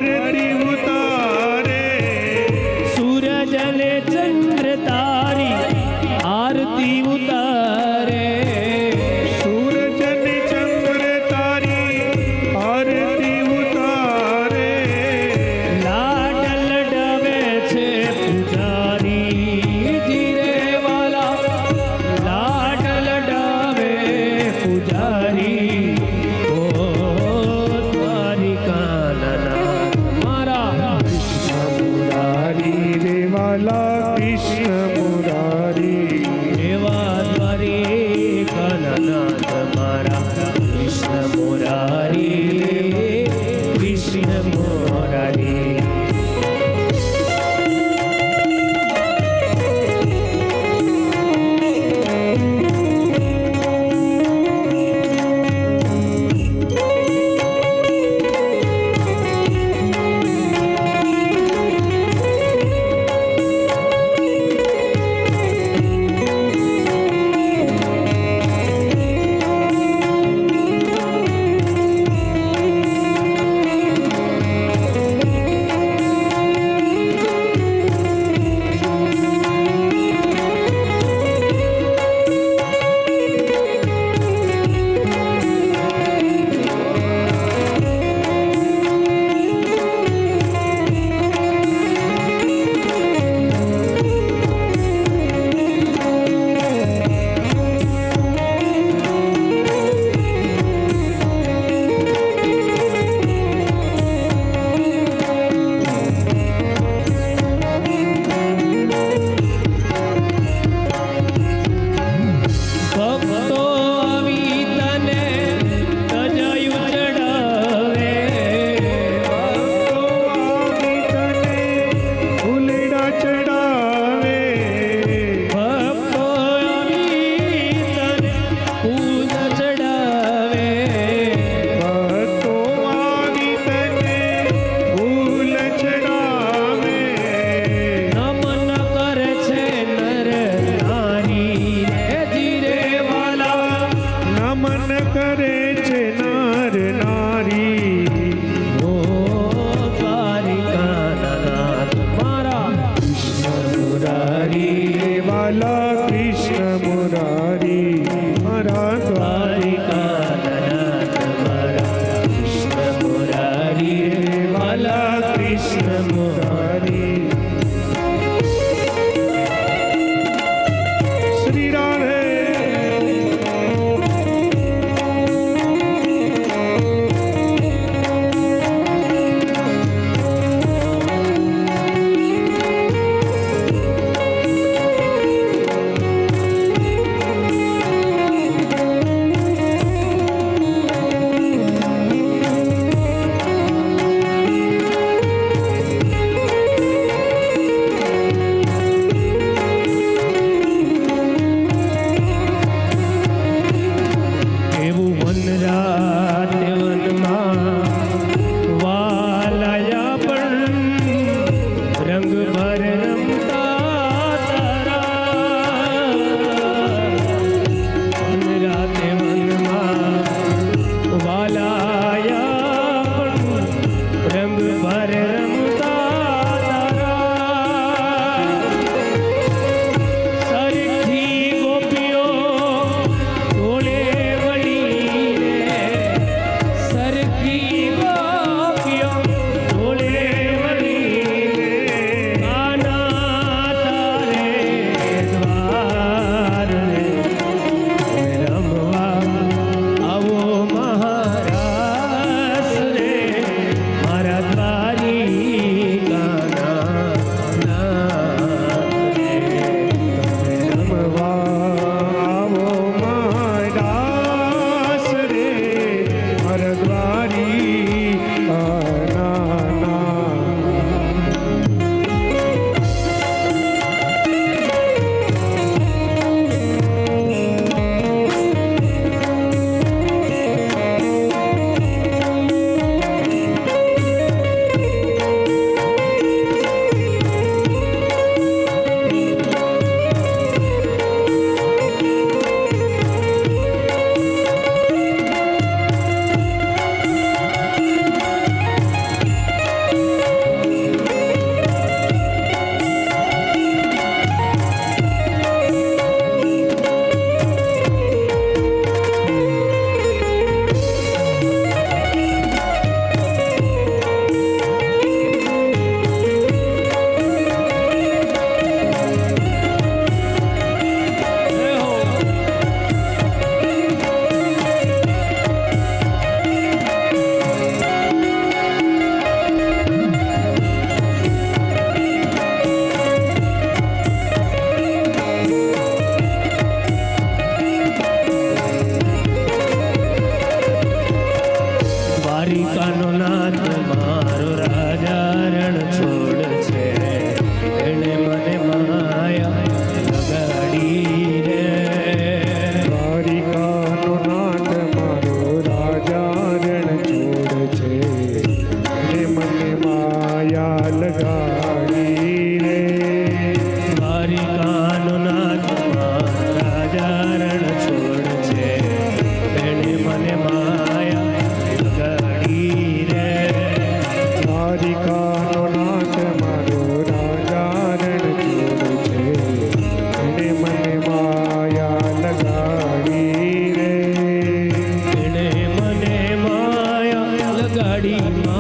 આરતી ઉતારે સૂરજ અને ચંદ્ર તારી આરતી ઉતારે સૂરજ અને ચંદ્ર તારી આરતી ઉતારે લાડ લડાવે છે પૂજારી ધીરે વાલા લાડ લડાવે પૂજારી ઓ દ્વારિકાના મારા મુરારી રે વાલા કૃષ્ણ મુરારી એવા દ્વારિકાના મારા કૃષ્ણ મુરારી કૃષ્ણ મુરારી ભક્તો આવી તને તજયું ચડાવે ફૂલડા ચડાવે ભક્તો આવી તને ફૂલ ચડાવે ભક્તો આવી તને ફૂલ ચડાવે નમન કરે છે નર નારી રે ધીરે વાલા નમન કરે છે નર નારી ઓ દ્વારિકાના નાથ મારા કૃષ્ણ મુરારી વાલા કૃષ્ણ મુરારી મારા દ્વારિકાના નાથ મારા કૃષ્ણ મુરારી વાલા કૃષ્ણ મુરારી શ્રી રાધે એવું વન રાતે વનમાં વાલાયા પણ રંગ ભર રમતા તારા વન રાતે વનમાં વાલાયા પણ રંગ ભર રમતા તારા સરખી ગોપીઓ ટોળે વળીને સરખી ગોપીઓ ટોળે વળીને કાના તારે દ્વાર રમવા આવો મહારાસ રે મારા દ્વારી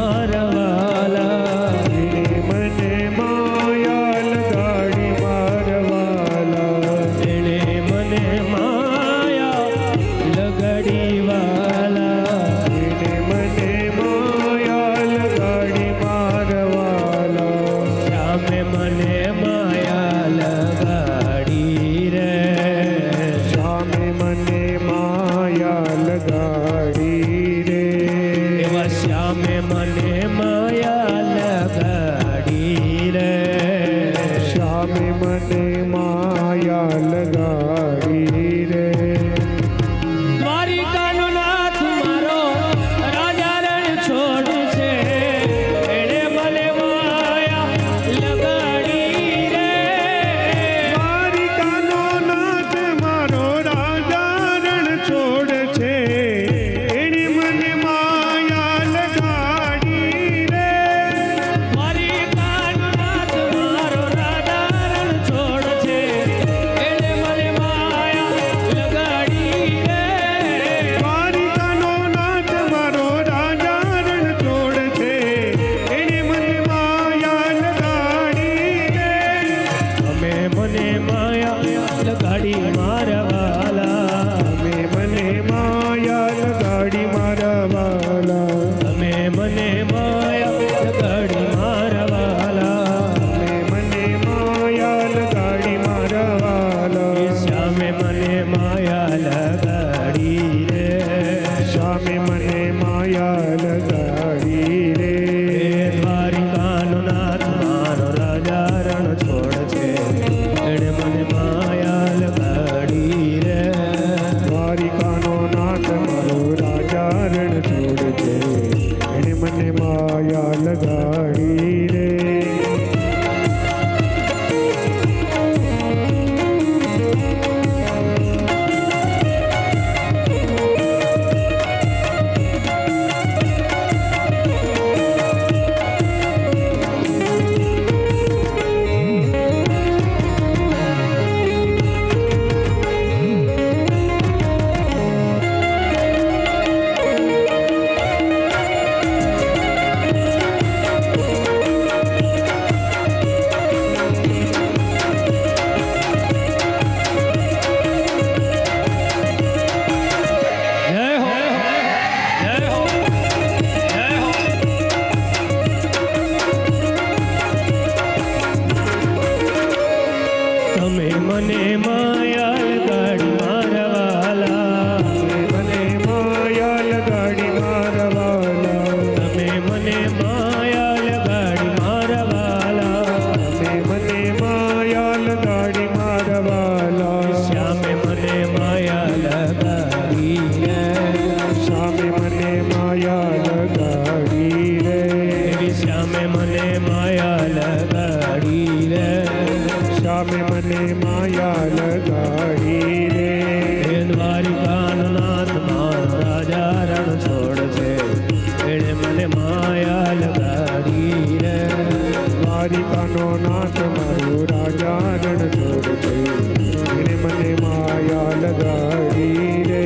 મારા વાલા એને મને માયા લગાડી મારા વાલા એણે મને માયા લગાડી વાલા એને મને માયા લગાડી મારા વાલા શ્યામે મને માયા લગાડી રે શ્યામે મને માયા લગાડી રે એવા શ્યામે મને માયા લગાડી રે શ્યામે મને માયા લગાડી રે દ્વારિકાનો નાથ મારો રાજા રણ છોડ છે એણે મને માયા લગાડી રે દ્વારિકાનો નાથ મારો રાજા રણ છોડ છે એણે મને માયા લગાડી રે દ્વારિકાનો નાથ મારો રાજા રણ છોડ છે એણે મને માયા લગાડી રે દ્વારિકાનો નાથ મારો રાજા રણ છોડ છે એણે મને માયા લગાડી રે તમે મને માયા લગાડી મારા વાલા તમે મને માયા લગાડી મારા વાલા તમે મને માયા લગાડી મારા વાલા તમે મને માયા લગાડી મારા વાલા શ્યામે મને માયા લગાડી રે શ્યામે મને માયા લગાડી રે દ્વારિકાનો નાથ મારો રાજા રણ છોડ છે એણે મને માયા લગાડી રે દ્વારિકાનો નાથ મારો રાજા રણ છોડ છે એણે મને માયા લગાડી રે જય હો જય હો જય હો તમે મને માયા લગાડી મારા વાલા મને માયા લગાડી મારા વાલા તમે મને માયા લગાડી મારા વાલા તમે મને માયા લગાડી મારા વાલા શ્યામે મને માયા લગાડી રે શ્યામે મને માયા લગાડી રે એવી શ્યામે મને માયા લગાડી રે શ્યામે મને માયા લગાડી રે હે દ્વારિકાનો નાથ મારો રાજા રણ છોડ છે એણે મને માયા લગાડી રે દ્વારિકાનો નાથ મારો રાજા રણ છોડ છે એણે મને માયા લગાડી રે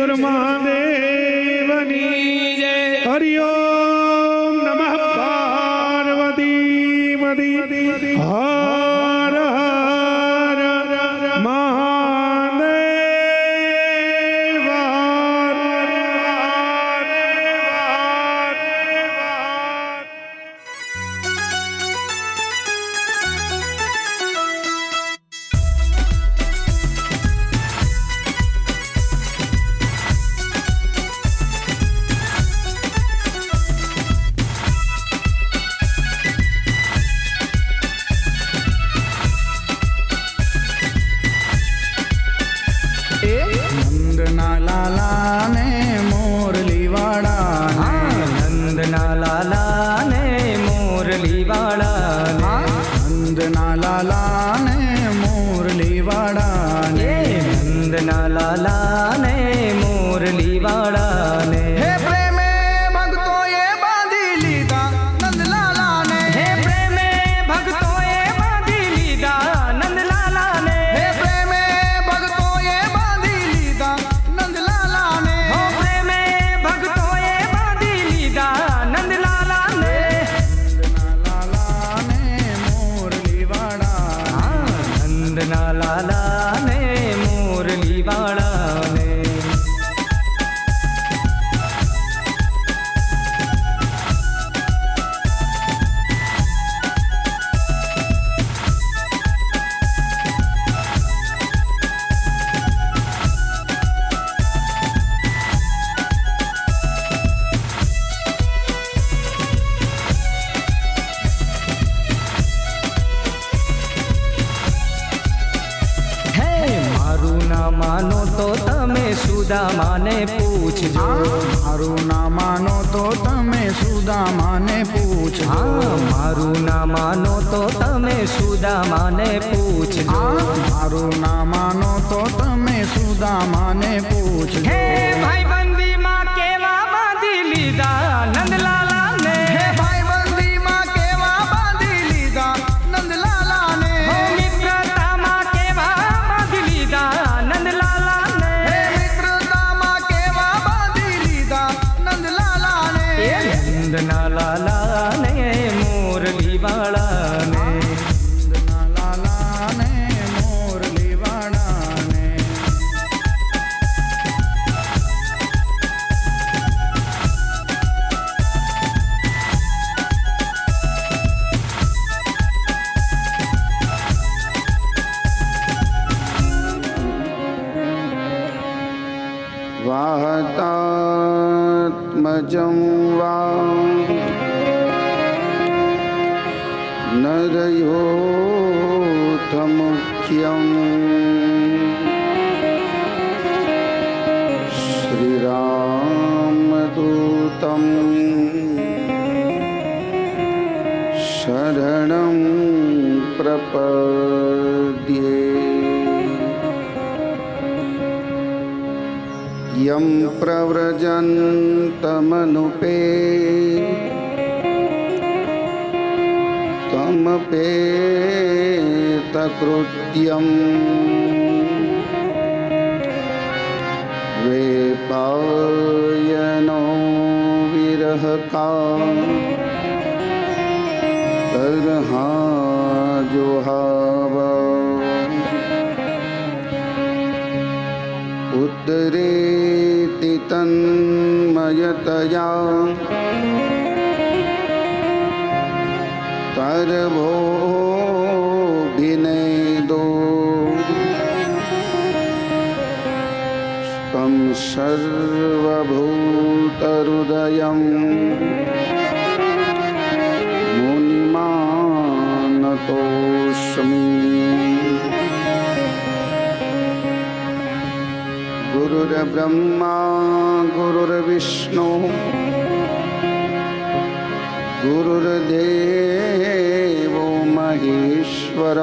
सिद्धेश्वर महादेवनी हरि ओम नमः पार्वती मदी हर हर महादेव નંદના લાલા ને મોરલી વાળા નંદના લાલા ને મોરલી વાળા નંદના લાલા ને મોરલી વાળા નંદના લાલા ને મોરલી વાળા ને હે પ્રેમે ભક્તોએ બાંધી લીધા નંદલાલા ને હે પ્રેમે ભક્તોએ બાંધી લીધા નંદલાલા ને હે પ્રેમે ભક્તોએ બાંધી લીધા નંદલાલા ને હો પ્રેમે ભક્તોએ બાંધી લીધા નંદલાલા ને નંદલાલા ને મોરલી વાળા નંદના લાલા ને મોરલી વાળા ને માનો તો તમે સુદામાને પૂછજો મારું ના માનો તો તમે સુદામાને પૂછજો મારું ના માનો તો તમે સુદામાને પૂછજો મારું ના માનો તો તમે સુદામાને પૂછજો હે ભાઈબંધી માં કેવા બાંધી લીધા નંદલાલા ને હે ભાઈબંધી માં કેવા બાંધી લીધા નંદલાલા ને હો મિત્રતા માં કેવા બાંધી લીધા નંદના લાલા ને મોરલી વાળા ને નંદના લાલા ને મોરલી વાળા ને વાહતાત્મજં વા નરયોથમુખ્યં શ્રીરામદૂતં શરણં પ્રપદ્યે યમ પ્રવ્રજन्तमनुपे तमपेतकृत्यं वेपायनो विरहका तरहा जुहाव उदरेति तन्मयतया तरभोभिनेदो तं सर्वभूतहृदयं मुनिमानतोऽस्मि गुरुर्ब्रह्मा गुरुर्विष्णु गुरुर्देवो महेश्वर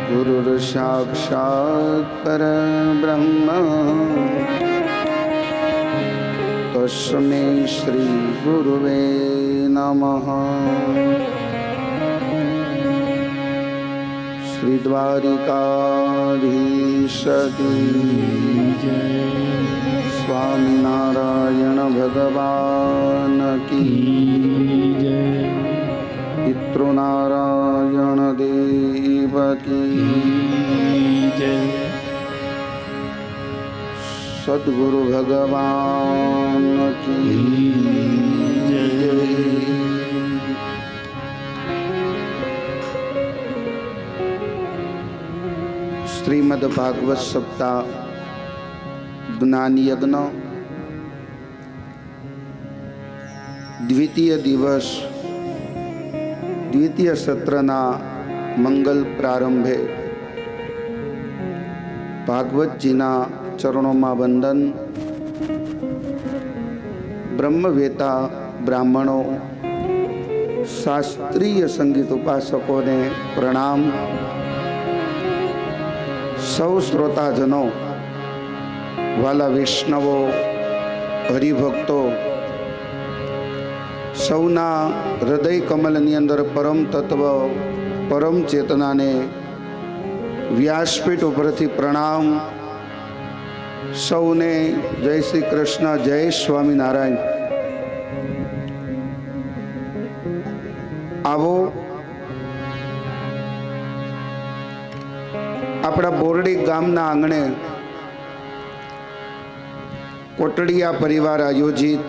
गुरुर्साक्षात् परब्रह्म तस्मै श्री गुरुवे नमः। શ્રી દ્વારિકાધીશ કી સ્વામિનારાયણ ભગવાન કી પિતૃનારાયણ દેવ કી સદગુરુ ભગવાન કી જય। શ્રીમદ ભાગવત સપ્તાહ જ્ઞાન યજ્ઞ દ્વિતીય દિવસ દ્વિતીય સત્રના મંગલ પ્રારંભે ભાગવતજીના ચરણોમાં વંદન, બ્રહ્મવેતા બ્રાહ્મણો, શાસ્ત્રીય સંગીત ઉપાસકોને પ્રણામ, સૌ શ્રોતાજનો, વાલા વૈષ્ણવો, હરિભક્તો, સૌના હૃદય કમલની અંદર પરમ તત્વ પરમ ચેતનાને વ્યાસપીઠ ઉપરથી પ્રણામ। સૌને જય શ્રી કૃષ્ણ, જય સ્વામિનારાયણ। આવો આપણા બોરડી ગામના આંગણે કોટડિયા પરિવાર આયોજિત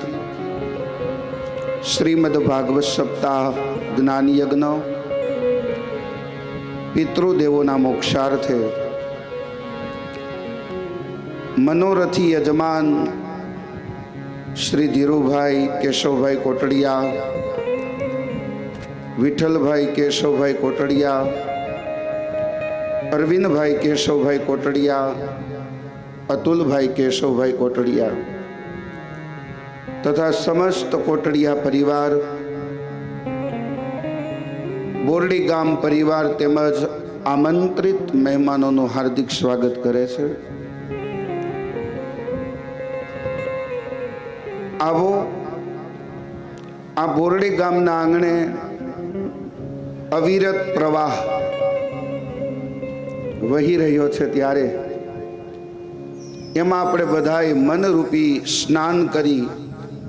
શ્રીમદ ભાગવત સપ્તાહ જ્ઞાન યજ્ઞ પિતૃદેવોના મોક્ષાર્થે મનોરથી યજમાન શ્રી ધીરુભાઈ કેશવભાઈ કોટડિયા, વિઠ્ઠલભાઈ કેશવભાઈ કોટડિયા, અરવિંદભાઈ કેશવભાઈ કોટડિયા, અતુલભાઈ કેશવભાઈ કોટડિયા તથા સમસ્ત કોટડિયા પરિવાર, બોરડી ગામ પરિવાર તેમજ આમંત્રિત મહેમાનોનું હાર્દિક સ્વાગત કરે છે। આવો આ બોરડી ગામના આંગણે અવિરત પ્રવાહ વહી રહ્યો છે, ત્યારે એમાં આપણે બધાએ મનરૂપી સ્નાન કરી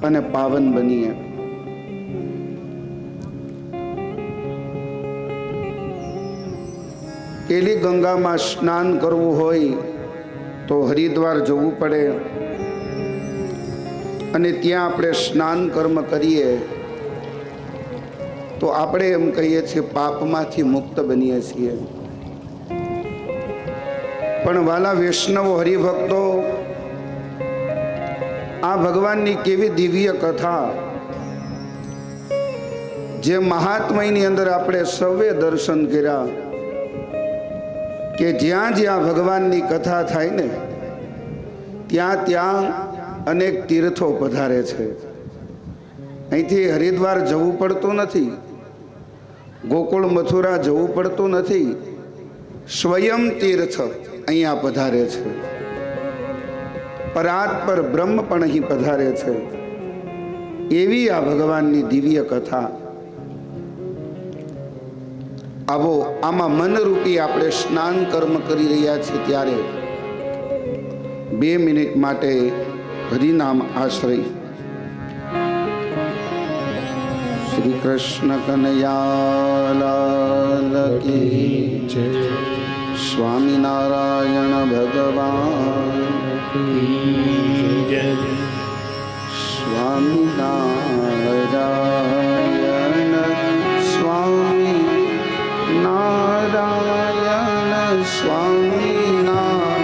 અને પાવન બનીએ। પેલી ગંગામાં સ્નાન કરવું હોય તો હરિદ્વાર જવું પડે અને ત્યાં આપણે સ્નાન કર્મ કરીએ તો આપણે એમ કહીએ છીએ પાપમાંથી મુક્ત બનીએ છીએ। પણ વાલા વૈષ્ણવો, હરિભક્તો, આ ભગવાનની કેવી દિવ્ય કથા, જે મહાત્મયની અંદર આપણે સૌએ દર્શન કર્યા કે જ્યાં જ્યાં ભગવાનની કથા થાય ને ત્યાં ત્યાં અનેક તીર્થો પધારે છે। અહીંથી હરિદ્વાર જવું પડતું નથી, ગોકુળ મથુરા જવું પડતું નથી, સ્વયં તીર્થ અહીંયા પધારે છે। પરાત પર બ્રહ્મ પણ અહીં પધારે છે। એવી આ ભગવાનની દિવ્ય કથા। આવો આમાં મનરૂપી આપણે સ્નાન કર્મ કરી રહ્યા છીએ, ત્યારે 2 મિનિટ માટે હરિનામ આશ્રય। શ્રી કૃષ્ણ કનૈયાલાલ કી જય। સ્વામિનારાયણ ભગવાન કી જય। સ્વામિનારાયણ સ્વામી નારાયણ સ્વામિનારાયણ સ્વામિનારાયણ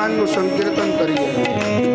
ભગવાનનું સંકીર્તન કરીએ.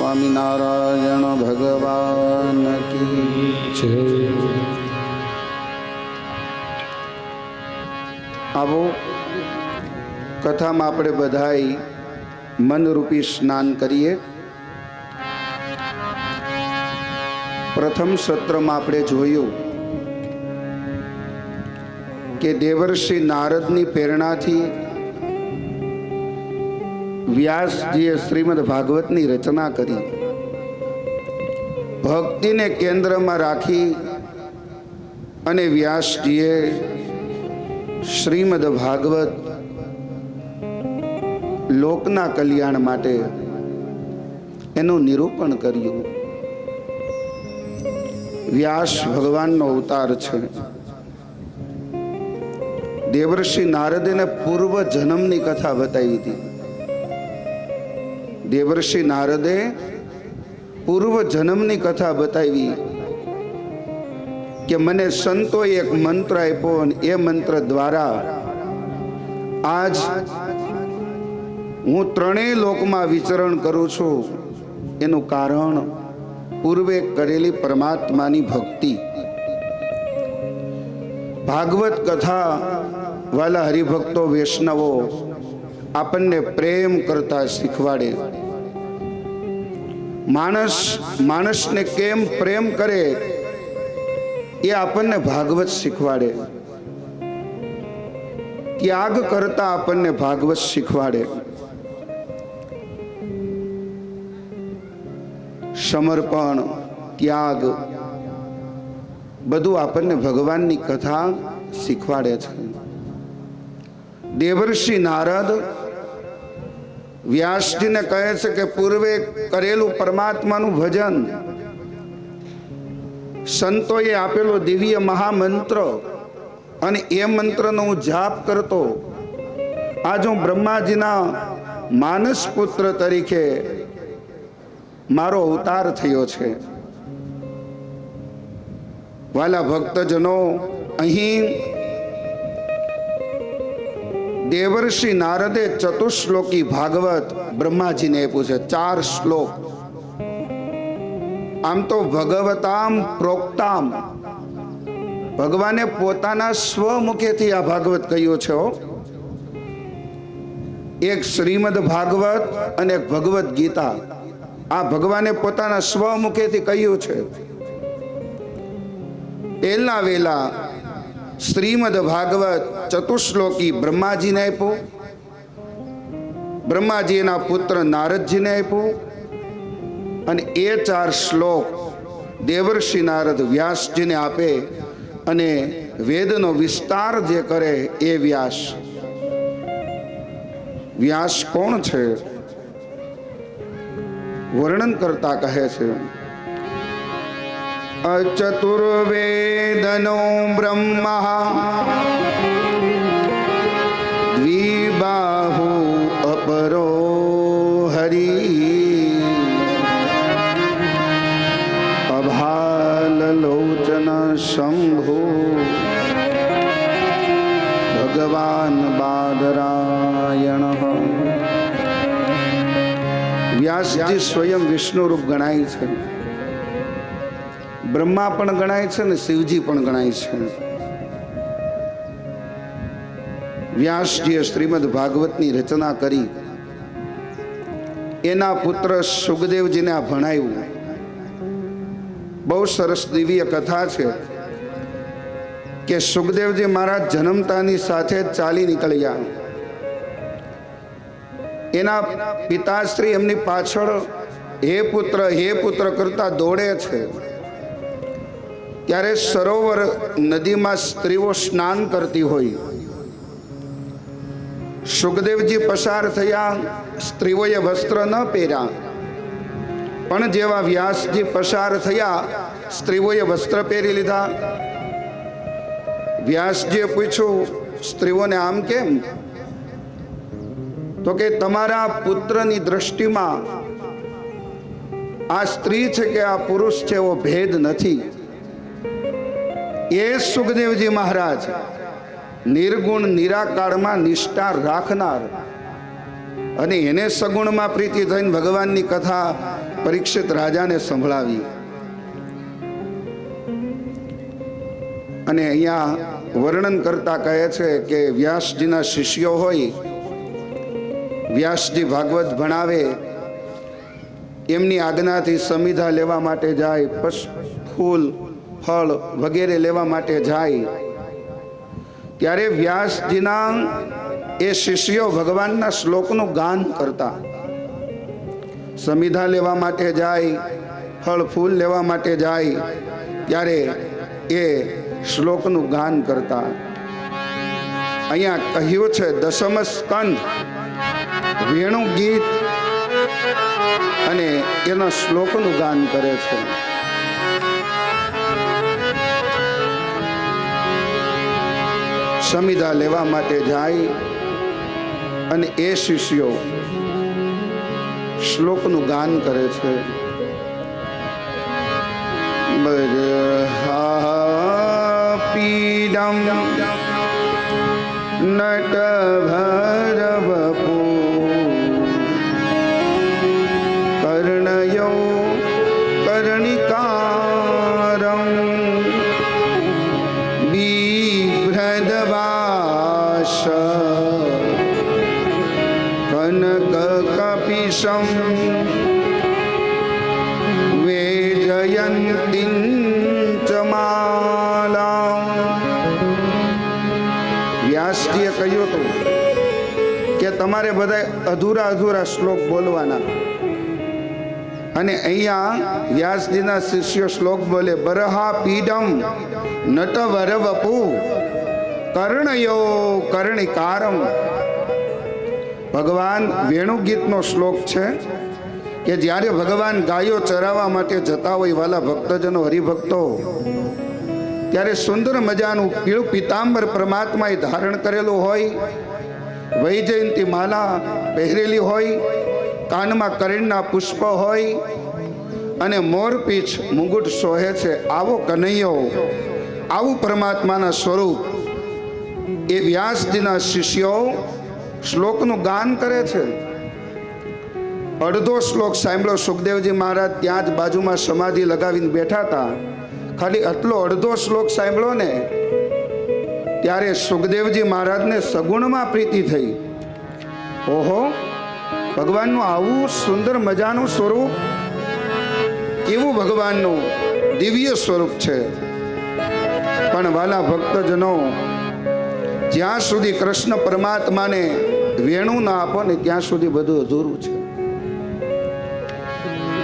સ્વામિનારાયણ ભગવાન કી જય. આવો કથામાં આપણે બધાય મનરૂપી સ્નાન કરીએ. પ્રથમ સત્રમાં આપણે જોયું કે દેવર્ષિ નારદની પ્રેરણાથી વ્યાસજીએ શ્રીમદ ભાગવતની રચના કરી. ભક્તિને કેન્દ્રમાં રાખી અને વ્યાસજીએ શ્રીમદ ભાગવત લોકના કલ્યાણ માટે એનું નિરૂપણ કર્યું. વ્યાસ ભગવાનનો અવતાર છે. દેવર્ષિ નારદેને પૂર્વ જન્મની કથા બતાવી હતી. દેવર્ષિ નારદે પૂર્વ જન્મની કથા બતાવી કે મને સંતોએ એક મંત્ર આપ્યો અને એ મંત્ર દ્વારા આજ હું ત્રણેય લોકમાં વિચરણ કરું છું. એનું કારણ પૂર્વે કરેલી પરમાત્માની ભક્તિ. ભાગવત કથા વાલા હરિભક્તો વૈષ્ણવો આપણને પ્રેમ કરતા શીખવાડે. માણસને કેમ પ્રેમ કરે એ આપણને ભાગવત શીખવાડે. ત્યાગ કરતા આપણને ભાગવત શીખવાડે. સમર્પણ, ત્યાગ બધું આપણને ભગવાનની કથા શીખવાડે છે. દેવર્ષિ નારદ વ્યાસજીને કહે છે કે પૂર્વે કરેલું પરમાત્માનું ભજન, સંતોએ આપેલો દિવ્ય મહામંત્ર અને એ મંત્રનો હું જાપ કરતો. આજ હું બ્રહ્માજીના માનસ પુત્ર તરીકે મારો અવતાર થયો છે. વાલા ભક્તજનો, અહીં દેવર્ષિ નારદે ચતુશ્લોકી ભાગવત બ્રહ્માજીને આપ્યું છે. 4 શ્લોક. આમ તો ભગવતામ પ્રોક્તામ, ભગવાને પોતાના સ્વમુખેથી આ ભાગવત કહ્યું છે. એક શ્રીમદ ભાગવત અને એક ભગવદ ગીતા, આ ભગવાને પોતાના સ્વમુખેથી કહ્યું છે. પહેલા વેલા શ્રીમદ ભાગવત ચતુશ્લોકી બ્રહ્માજીને આપ્યું, બ્રહ્માજી એના પુત્ર નારદજીને આપ્યું, અને એ 4 શ્લોક દેવર્ષિ નારદ વ્યાસજીને આપે અને વેદનો વિસ્તાર જે કરે એ વ્યાસ. વ્યાસ કોણ છે? વર્ણન કરતા કહે છે, અચતુર્વેદનો બ્રહ્મા દ્વિબાહુ અપરો હરિ અભાલલોચન શંભુ ભગવાન બાદરાયણ. વ્યાસજી સ્વયં વિષ્ણુ રૂપ ગણાય છે. બ્રહ્મા પણ ગણાય છે ને શિવજી પણ ગણાય છે. વ્યાસજીએ શ્રીમદ ભાગવતની રચના કરી. એના પુત્ર સુખદેવજીને આ ભણાવ્યું. બહુ સરસ દિવ્ય કથા છે કે સુખદેવજી મહારાજ જન્મતાની સાથે ચાલી નીકળ્યા. એના પિતાશ્રી એમની પાછળ હે પુત્ર કરતા દોડે છે. ત્યારે સરોવર નદીમાં સ્ત્રીઓ સ્નાન કરતી હોય. સુખદેવજી પસાર થયા. સ્ત્રીઓએ વસ્ત્ર ન પહેર્યા, પણ જેવા વ્યાસજી પસાર થયા સ્ત્રીઓએ વસ્ત્ર પહેરી લીધા. વ્યાસજીએ પૂછ્યું, સ્ત્રીઓને આમ કેમ? તો કે તમારા પુત્રની દ્રષ્ટિમાં આ સ્ત્રી છે કે આ પુરુષ છે એવો ભેદ નથી. એ સુખદેવજી મહારાજ નિર્ગુણ નિરાકારમાં નિષ્ઠા રાખનાર અને એને સગુણમાં પ્રીતિ થઈને ભગવાનની કથા પરીક્ષિત રાજાને સંભળાવી. અને અહીંયા વર્ણન કરતા કહે છે કે વ્યાસજીના શિષ્યો હોય, વ્યાસજી ભાગવત ભણાવે, એમની આજ્ઞાથી સમિધા લેવા માટે જાય, ફૂલ ફળ વગેરે લેવા માટે જાય, ત્યારે વ્યાસજીના એ શિષ્યો ભગવાનના શ્લોકનું ગાન કરતા. સમિધા લેવા માટે જાય, ફળ ફૂલ લેવા માટે જાય, ત્યારે એ શ્લોકનું ગાન કરતા. અહીંયા કહ્યું છે દશમ સ્કંદ વેણુ ગીત અને એના શ્લોકનું ગાન કરે છે. સમિધા લેવા માટે જાય અને એ શિષ્યો શ્લોકનું ગાન કરે છે. પીડમ નટ ભરવપુ કર્ણયો કર્ણિકારમ બિભ્રદવાસ કનક કપિશમ વેજયંતિં ચ માલા. વ્યાસજીએ કહ્યું હતું કે તમારે બધા અધૂરા શ્લોક બોલવાના. અને અહીંયા વ્યાસજીના શિષ્યો શ્લોક બોલે બરહા પીડમ નટવર વપુ કર્ણયો કર્ણિકારમ. ભગવાન વેણુગીતનો શ્લોક છે કે જ્યારે ભગવાન ગાયો ચરાવવા માટે જતા હોય, વાલા ભક્તજનો હરિભક્તો, ત્યારે સુંદર મજાનું પીળું પિતાંબર પરમાત્માએ ધારણ કરેલું હોય, વૈજયંતી માલા પહેરેલી હોય, કાનમાં કરીણના પુષ્પ હોય અને મોરપીંછ મુગુટ શોહે છે. આવો કનૈયો, આવું પરમાત્માના સ્વરૂપ એ વ્યાસજીના શિષ્યો શ્લોકનું ગાન કરે છે. અડધો શ્લોક સાંભળ્યો. સુખદેવજી મહારાજ ત્યાં જ બાજુમાં સમાધિ લગાવીને બેઠા હતા. ખાલી આટલો અડધો શ્લોક સાંભળ્યો ને ત્યારે સુખદેવજી મહારાજને સગુણમાં પ્રીતિ થઈ. ઓહો, ભગવાનનું આવું સુંદર મજાનું સ્વરૂપ, કેવું ભગવાનનું દિવ્ય સ્વરૂપ છે. પણ વાલા ભક્તજનો, જ્યાં સુધી કૃષ્ણ પરમાત્માને વેણુ ના આપો ને ત્યાં સુધી બધું અધૂરું છે.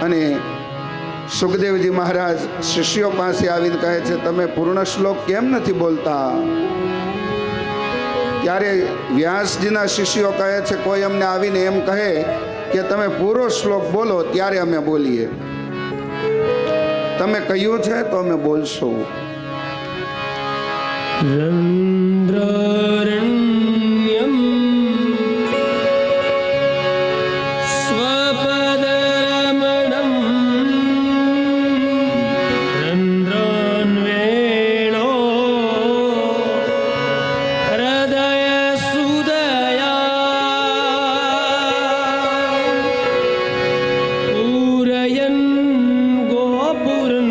અને સુખદેવજી મહારાજ શિષ્યો પાસે આવીને કહે છે તમે પૂર્ણ શ્લોક કેમ નથી બોલતા? ત્યારે વ્યાસજીના શિષ્યો કહે છે કોઈ અમને આવીને એમ કહે કે તમે પૂરો શ્લોક બોલો ત્યારે અમે બોલીએ. તમે કહ્યું છે તો અમે બોલશું. રંદ્રરણ્યમ સ્વપદરમણમ રંદ્રોન્વેણો હૃદયસુદયા પૂરયન ગોપુરં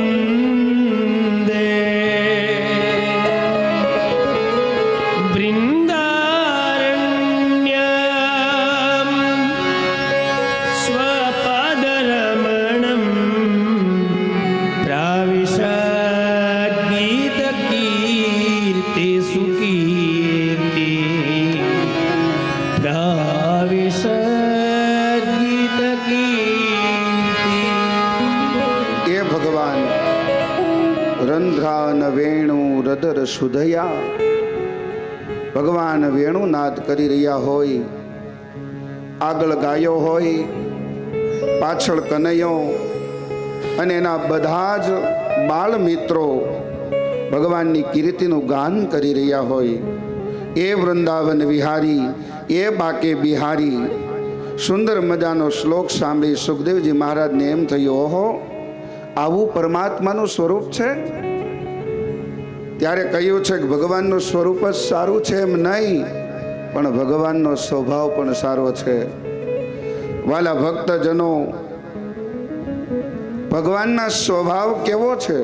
સુધયા. ભગવાન વેણુનાદ કરી રહ્યા હોય, આગળ ગાયો હોય, પાછળ કનૈયો અને એના બધા જ બાળ મિત્રો ભગવાનની કીર્તિનું ગાન કરી રહ્યા હોય. એ વૃંદાવન વિહારી, એ બાકે બિહારી. સુંદર મજાનો શ્લોક સાંભળી સુખદેવજી મહારાજને એમ થયું ઓહો, આવું પરમાત્માનું સ્વરૂપ છે. ત્યારે કહ્યું છે કે ભગવાનનું સ્વરૂપ જ સારું છે એમ નહીં, પણ ભગવાનનો સ્વભાવ પણ સારો છે. વાલા ભક્તજનો, ભગવાનના સ્વભાવ કેવો છે?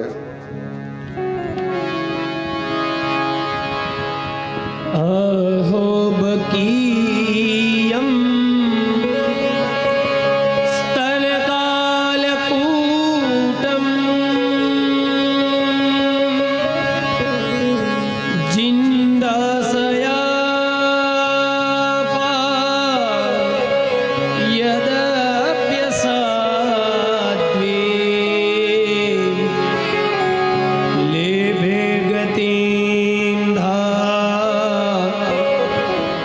अहो बकीयं स्तनकालकूटं जिन्दासया यदप्यसाद्वे लेभे गतिं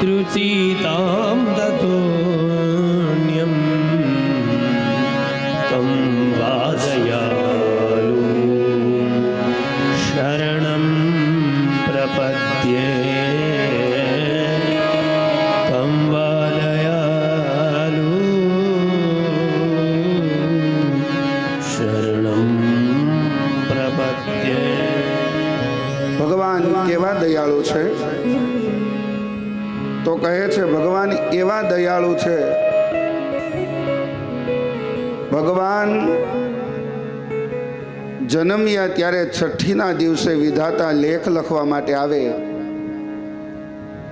रुचितां ततोऽन्यं तं वादयालु शरणं प्रपद्ये तं वादयालु शरणं प्रपद्ये। ભગવાન કેવા દયાળુ છે? તો કહે છે ભગવાન એવા દયાળુ છે, ભગવાન જન્મ્યા ત્યારે છઠ્ઠીના દિવસે વિધાતા લેખ લખવા માટે આવે,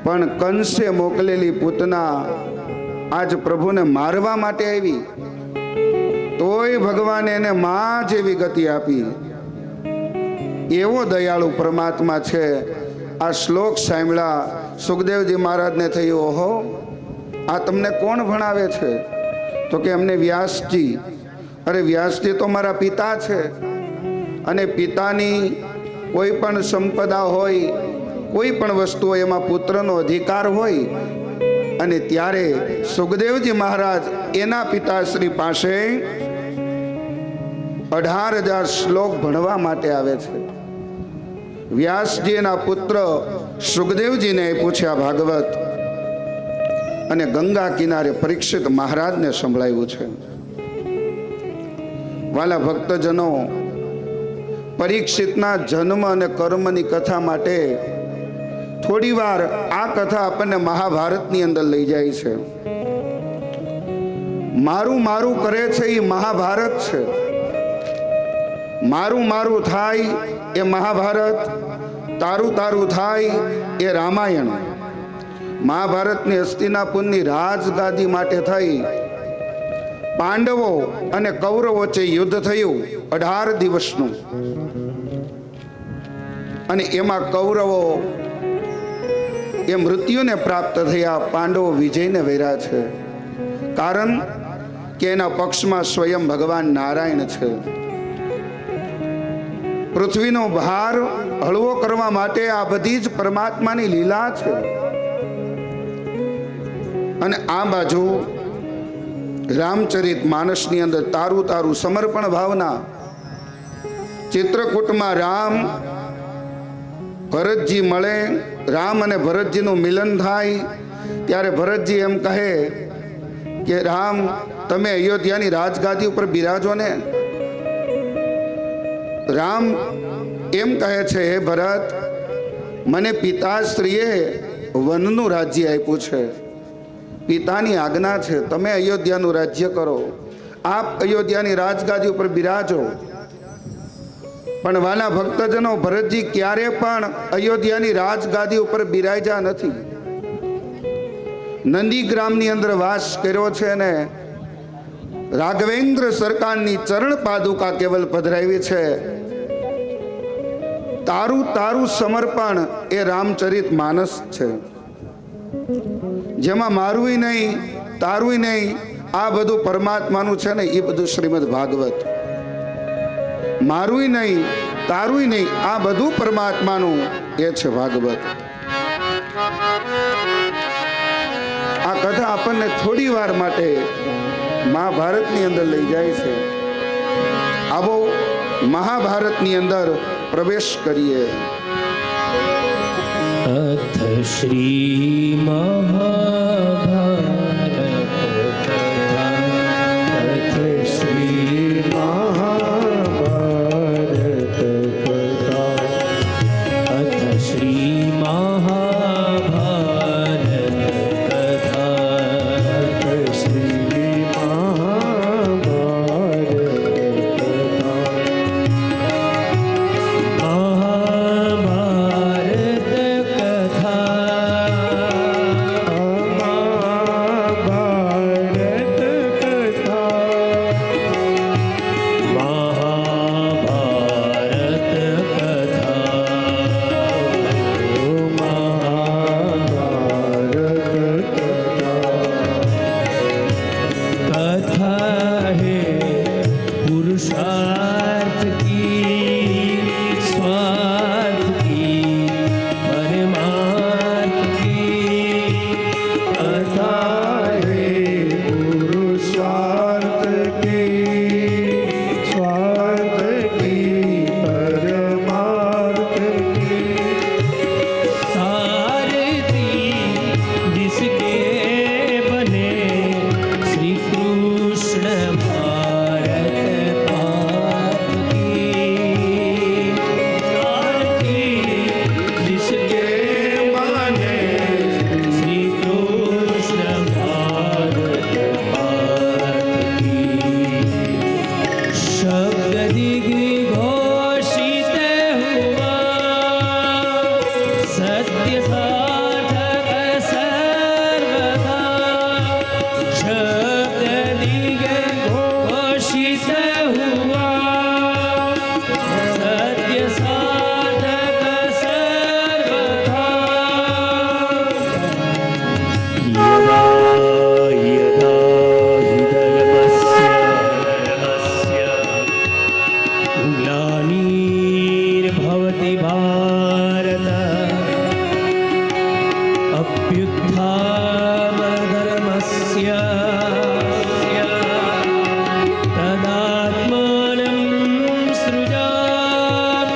પણ કંસે મોકલેલી પૂતના આજ પ્રભુને મારવા માટે આવી, તોય ભગવાને એને માં જેવી ગતિ આપી. એવો દયાળુ પરમાત્મા છે. આ શ્લોક સાંભળ્યા સુખદેવજી મહારાજને થયું, ઓહો, આ તમને કોણ ભણાવે છે? તો કે અમને વ્યાસજી. અરે વ્યાસજી તો મારા પિતા છે, અને પિતાની કોઈ પણ સંપદા હોય, કોઈ પણ વસ્તુ હોય, એમાં પુત્રનો અધિકાર હોય. અને ત્યારે સુખદેવજી મહારાજ એના પિતાશ્રી પાસે 18,000 શ્લોક ભણવા માટે આવે છે. વ્યાસજીના પુત્ર સુખદેવજીને પૂછ્યા ભાગવત, અને ગંગા કિનારે પરીક્ષિત મહારાજને સંભળાવ્યું છે. વાલા ભક્તજનો, પરીક્ષિતના જન્મ અને કર્મની કથા માટે થોડી વાર આ કથા આપણને મહાભારતની અંદર લઈ જાય છે. મારું મારું કરે છે એ મહાભારત છે. મારું મારું થાય એ મહાભારત, તારું તારું થાય એ રામાયણ. મહાભારતની હસ્તિનાપુરની રાજગાદી માટે થઈ પાંડવો અને કૌરવો વચ્ચે યુદ્ધ થયું 18 દિવસનું, અને એમાં કૌરવો એ મૃત્યુને પ્રાપ્ત થયા, પાંડવો વિજયને વેર્યા છે. કારણ કે એના પક્ષમાં સ્વયં ભગવાન નારાયણ છે. પૃથ્વીનો ભાર હળવો કરવા માટે આ બધી જ પરમાત્માની લીલા છે. અને આ બાજુ રામચરિત માનસની અંદર તારું તારું સમર્પણ ભાવના. ચિત્રકૂટમાં રામ ભરતજી મળે, રામ અને ભરતજીનું મિલન થાય, ત્યારે ભરતજી એમ કહે કે રામ, તમે અયોધ્યાની રાજગાદી ઉપર બિરાજો ને. રામ એમ કહે છે, હે ભરત, મને પિતાશ્રીએ વનનું રાજ્ય આપ્યું છે, પિતાની આજ્ઞા છે, તમે અયોધ્યાનું રાજ્ય કરો, આપ અયોધ્યાની રાજગાદી ઉપર બિરાજો. પણ વાલા ભક્તજનો, ભરતજી ક્યારે પણ અયોધ્યાની રાજગાદી ઉપર બિરાજ્યા નથી. નંદીગ્રામની અંદર વાસ કર્યો છે ને રાઘવેન્દ્ર સરકારની ચરણ પાદુકા કેવલ પધરાવી છે. તારું તારું સમર્પણ એ રામચરિત માનસ છે, જેમાં મારું નહીં તારું નહીં, આ બધું પરમાત્માનું છે ને, એ બધું શ્રીમદ ભાગવત. મારું નહીં તારું નહીં, આ બધું પરમાત્માનું એ છે ભાગવત. આ કથા આપણને થોડી વાર માટે મહાભારતની અંદર લઈ જાય છે. આવો મહાભારતની અંદર પ્રવેશ કરીએ. અથ શ્રી મહાભારત કથા, અથ શ્રી મહાભારત કથા, અથ શ્રી મહાભારત કથા, અથ શ્રી મહાભારત કથા. पुरुषार्थ की स्वार्थ की परमार्थ की कथा है पुरुषार्थ की स्वार्थ की परमार्थ की सारथी जिसके बने श्री कृष्ण भारत पाप की सारथी जिसके बने श्री कृष्ण भारत पाप की शब्द दिग्घोषित हुआ सत्य साधक सर्वदा शब्द दिग्घोषित हुआ सत्य साधक सर्वदा यदा यदा धर्मस्य ग्लानिर्भवति भारत अभ्युत्थानधर्मस्य तदात्मानं सृजाम्यहम्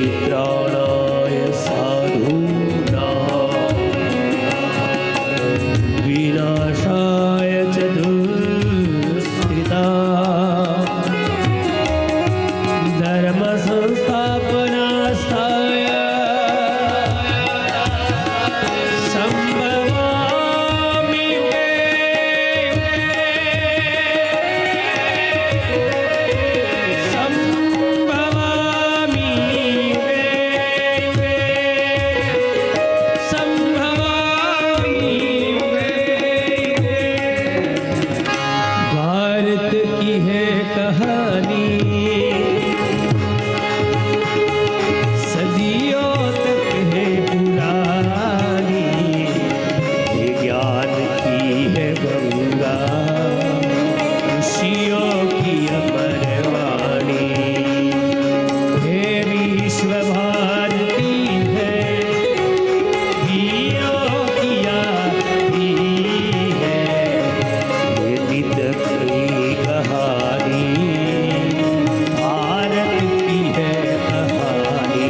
परित्राणाय साधूनां विनाशाय च दुष्कृता धर्म संस्थापनास्थाय संभवामि संभवामि भारत की है कहानी सदियों तक है पुरानी ये ज्ञान की है गंगा ऋषियों की अमर वाणी हे विश्व भारती है वीरों की आरती है ये नित की कहानी भारत की है कहानी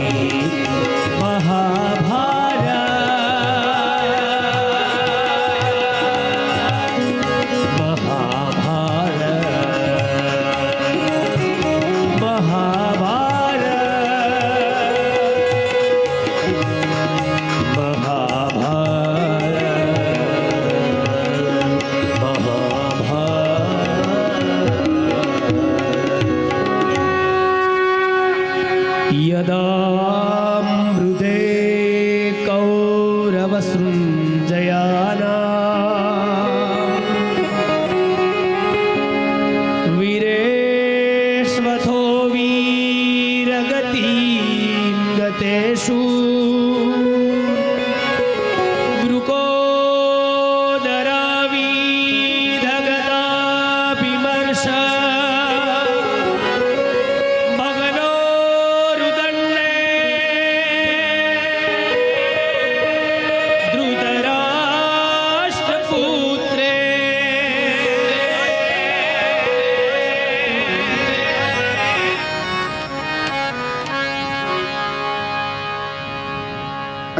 यदा मृदे कौरवसृञ्जयाना वीरेष्वथो वीरगतिं गतेषु वृकोदराविधगताभिमर्श भगनो रुदण्डे धृतराष्ट्रपुत्रे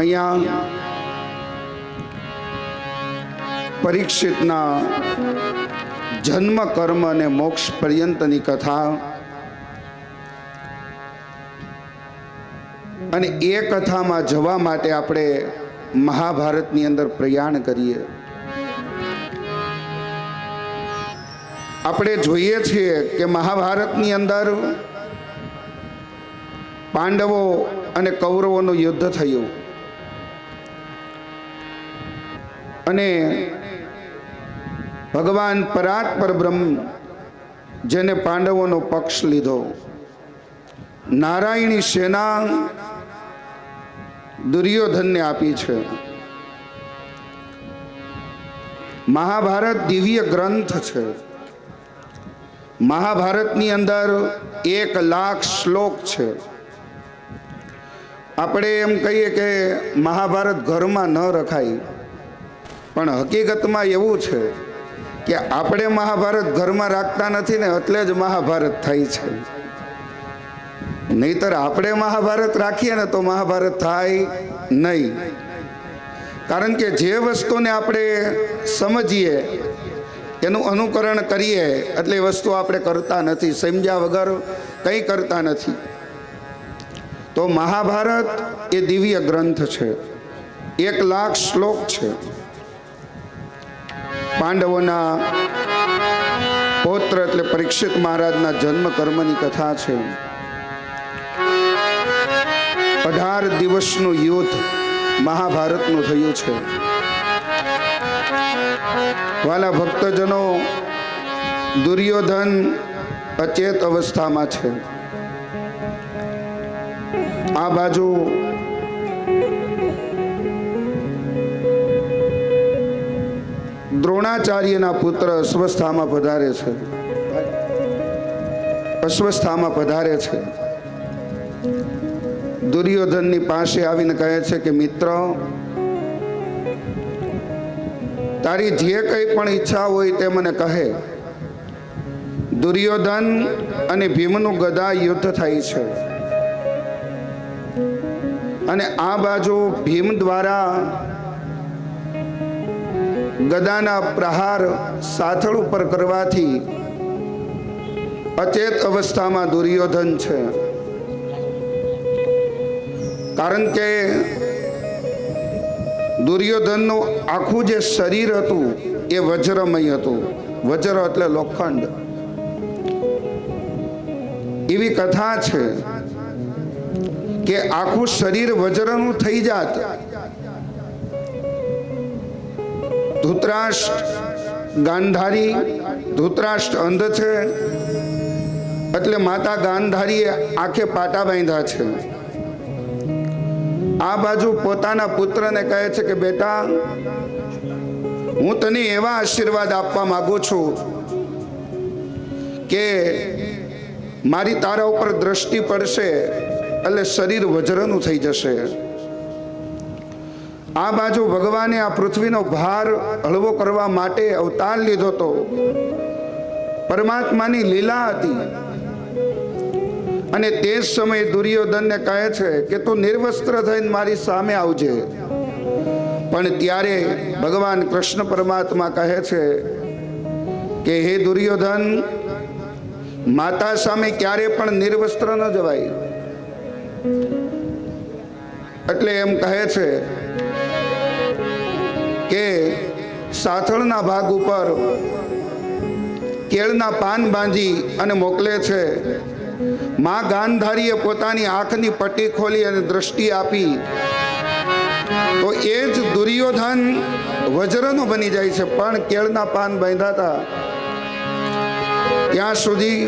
અહીંયા પરીક્ષિતના જન્મ કર્મ અને મોક્ષ પર્યંતની કથા અને એ કથામાં જવા માટે આપણે મહાભારતની અંદર પ્રયાણ કરીએ. આપણે જોઈએ છીએ કે મહાભારતની અંદર પાંડવો અને કૌરવોનું યુદ્ધ થયું અને ભગવાન પરાત્પર બ્રહ્મ જેને પાંડવોનો પક્ષ લીધો, નારાયણી સેના દુર્યોધનને આપી છે. મહાભારત દિવ્ય ગ્રંથ છે. મહાભારતની અંદર 1,00,000 શ્લોક છે. આપણે એમ કહીએ કે મહાભારત ઘરમાં ન રખાય, પણ હકીકતમાં એવું છે કે આપણે મહાભારત ઘરમાં રાખતા નથી ને એટલે જ મહાભારત થાય છે. નહીતર આપણે મહાભારત રાખીએ ને તો મહાભારત થાય નહીં. કારણ કે જે વસ્તુને આપણે સમજીએ એનું અનુકરણ કરીએ એટલે એ વસ્તુ આપણે કરતા નથી, સમજ્યા વગર કંઈ કરતા નથી. તો મહાભારત એ દિવ્ય ગ્રંથ છે. 1,00,000 શ્લોક છે. પાંડવોના પૌત્ર એટલે પરીક્ષિત મહારાજના જન્મ કર્મની કથા છે. 18 દિવસનું યુદ્ધ મહાભારતનું થયું છે. વાલા ભક્તજનો, દુર્યોધન અચેત અવસ્થામાં છે. આ બાજુ દ્રોણાચાર્યના પુત્ર અસ્વસ્થામાં પધારે છે. દુર્યોધનની પાસે આવીને કહે છે કે મિત્ર, તારી જે કંઈ પણ ઈચ્છા હોય તે મને કહે. દુર્યોધન અને ભીમનું ગદા યુદ્ધ થાય છે અને આ બાજુ ભીમ દ્વારા ગદાના પ્રહાર સાથળ ઉપર કરવાથી અચેત અવસ્થામાં દુર્યોધન છે. કારણ કે દુર્યોધનનું આખું જે શરીર હતું એ વજ્રમય હતું. વજ્ર એટલે લોખંડ. એવી કથા છે કે આખું શરીર વજ્રનું થઈ જાત. ધૃતરાષ્ટ્ર ગાંધારી, ધૃતરાષ્ટ્ર અંધ છે એટલે માતા ગાંધારીએ આંખે પાટા બાંધ્યા છે. આ બાજુ પોતાના પુત્રને કહે છે કે બેટા, હું તને એવા આશીર્વાદ આપવા માંગુ છું કે મારી તારા ઉપર દ્રષ્ટિ પડશે એટલે શરીર વજ્રનું થઈ જશે. આ બાજુ ભગવાને આ પૃથ્વીનો ભાર હળવો કરવા માટે અવતાર લીધો હતો. પરમાત્માની લીલા હતી. અને તે જ સમયે દુર્યોધનને કહે છે કે તું નિર્વસ્ત્ર થઈને મારી સામે આવજે. પણ ત્યારે ભગવાન કૃષ્ણ પરમાત્મા કહે છે કે હે દુર્યોધન, માતા સામે ક્યારે પણ નિર્વસ્ત્ર ન જવાય. એટલે એમ કહે છે કે સાથળના ભાગ ઉપર કેળના પાન બાંધી અને મોકલે છે. માં ગાંધારીએ પોતાની આંખની પટ્ટી ખોલી અને દ્રષ્ટિ આપી તો એ જ દુર્યોધન વજ્રનો બની જાય છે. પણ કેળના પાન બાંધ્યા હતા ત્યાં સુધી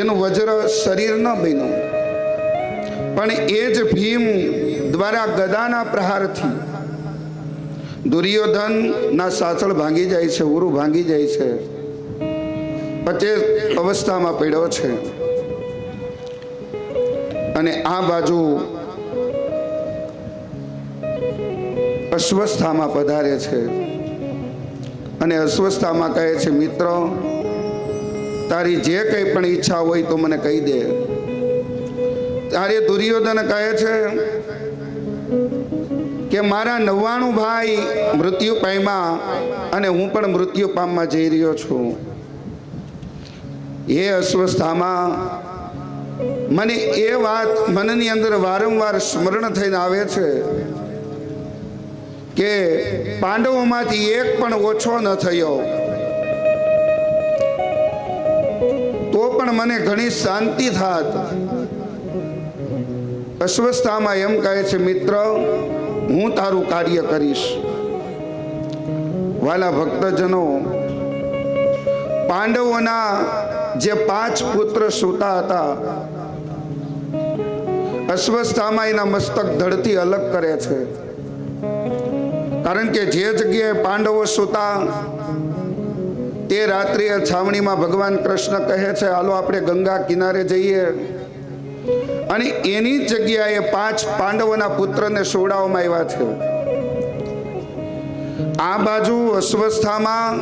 એનું વજ્ર શરીર ન બન્યું. પણ એ જ ભીમ દ્વારા ગદાના પ્રહારથી દુર્યોધનના સાથળ ભાંગી જાય છે, ઉરુ ભાંગી જાય છે. અચેત અવસ્થામાં પડ્યો છે. અને આ બાજુ અસ્વસ્થામાં પધારે છે અને અસ્વસ્થામાં કહે છે મિત્ર, તારી જે કંઈ પણ ઈચ્છા હોય તો મને કહી દે. ત્યારે દુર્યોધન કહે છે કે મારા 99 ભાઈ મૃત્યુ પામ્યા અને હું પણ મૃત્યુ પામવા જઈ રહ્યો છું. એ અસ્વસ્થામાં મને એ વાત મનની અંદર વારંવાર સ્મરણ થઈને આવે છે કે પાંડવોમાંથી એક પણ ઓછો ન થયો તો પણ મને ઘણી શાંતિ થાત. અસ્વસ્થામાં એમ કહે છે મિત્ર, હું તારું કાર્ય કરીશ. વાલા ભક્તજનો, પાંડવોના જે 5 પુત્ર સૂતા હતા, અસ્વસ્થામાં એના મસ્તક ધડથી અલગ કરે છે. કારણ કે જે જગ્યાએ પાંડવો સૂતા તે રાત્રિએ છાવણીમાં ભગવાન કૃષ્ણ કહે છે હાલો આપણે ગંગા કિનારે જઈએ, અને એની જગ્યાએ 5 પાંડવોના પુત્રને સુવડાવવામાં આવ્યા છે. આ બાજુ અસ્વસ્થામાં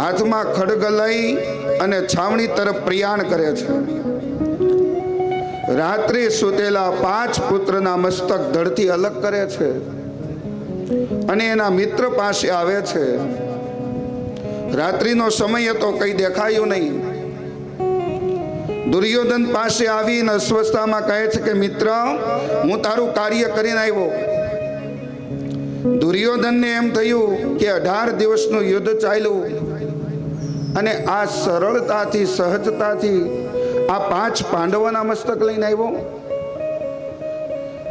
હાથમાં ખડગ લઈ અને છાવણી તરફ પ્રયાણ કરે છે. રાત્રે સૂતેલા 5 પુત્રના મસ્તક ધડથી અલગ કરે છે અને એના મિત્ર પાસે આવે છે. રાત્રિનો સમય હતો, કઈ દેખાયું નહીં. દુર્યોધન પાસે આવીને અસ્વસ્થામાં કહે છે કે મિત્ર, હું તારું કાર્ય કરીને આવ્યો. દુર્યોધનને એમ થયું કે 18 દિવસનું યુદ્ધ ચાલ્યું અને આ સરળતાથી સહજતાથી આ 5 પાંડવોના મસ્તક લઈને આવ્યો.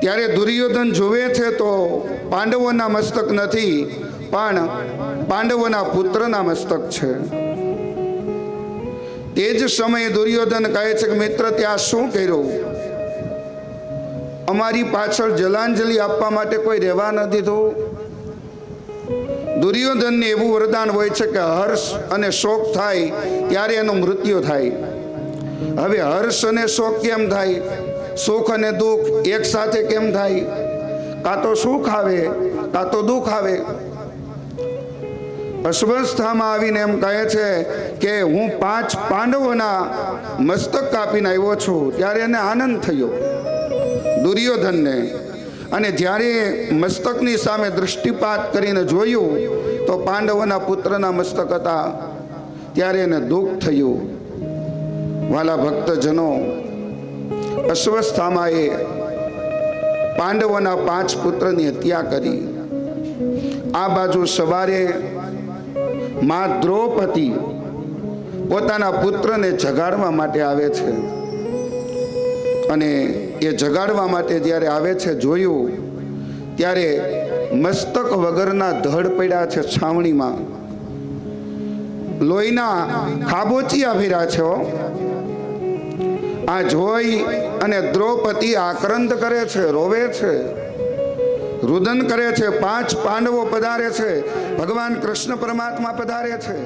ત્યારે દુર્યોધન જોવે છે તો પાંડવોના મસ્તક નથી, પણ પાંડવોના પુત્રના મસ્તક છે. તે જ સમયે દુર્યોધન કહે છે કે મિત્ર, ત્યાં શું કર્યું? અમારી પાછળ જલાંજલિ આપવા માટે કોઈ રહેવા ન દીધું. દુર્યોધનને એવું વરદાન હોય છે કે હર્ષ અને શોક થાય ત્યારે એનું મૃત્યુ થાય. હવે હર્ષ અને શોક કેમ થાય? સુખ અને દુઃખ એક સાથે કેમ થાય? કાં તો સુખ આવે કાં તો દુઃખ આવે. અસ્વસ્થામાં આવીને એમ કહે છે કે હું 5 પાંડવોના મસ્તક કાપીને આવ્યો છું. ત્યારે એને આનંદ થયો દુર્યોધનને, અને જ્યારે મસ્તકની સામે દૃષ્ટિપાત કરીને જોયું તો પાંડવોના પુત્રના મસ્તક હતા. ત્યારે એને દુઃખ થયું. વાલા ભક્તજનો, અસ્વસ્થામાં એ પાંડવોના 5 પુત્રની હત્યા કરી. આ બાજુ સવારે મા દ્રૌપદી પોતાના પુત્રને જગાડવા માટે આવે છે, અને એ જગાડવા માટે જ્યારે આવે છે જોયું ત્યારે મસ્તક વગરના ધડ પડ્યા છે છાવણીમાં. લોહીના ખાબોચિયા ભર્યા છે. આ જોઈ અને દ્રૌપદી આક્રંદ કરે છે, રોવે છે, રુદન કરે છે. 5 પાંડવો પધારે છે, ભગવાન કૃષ્ણ પરમાત્મા પધારે છે.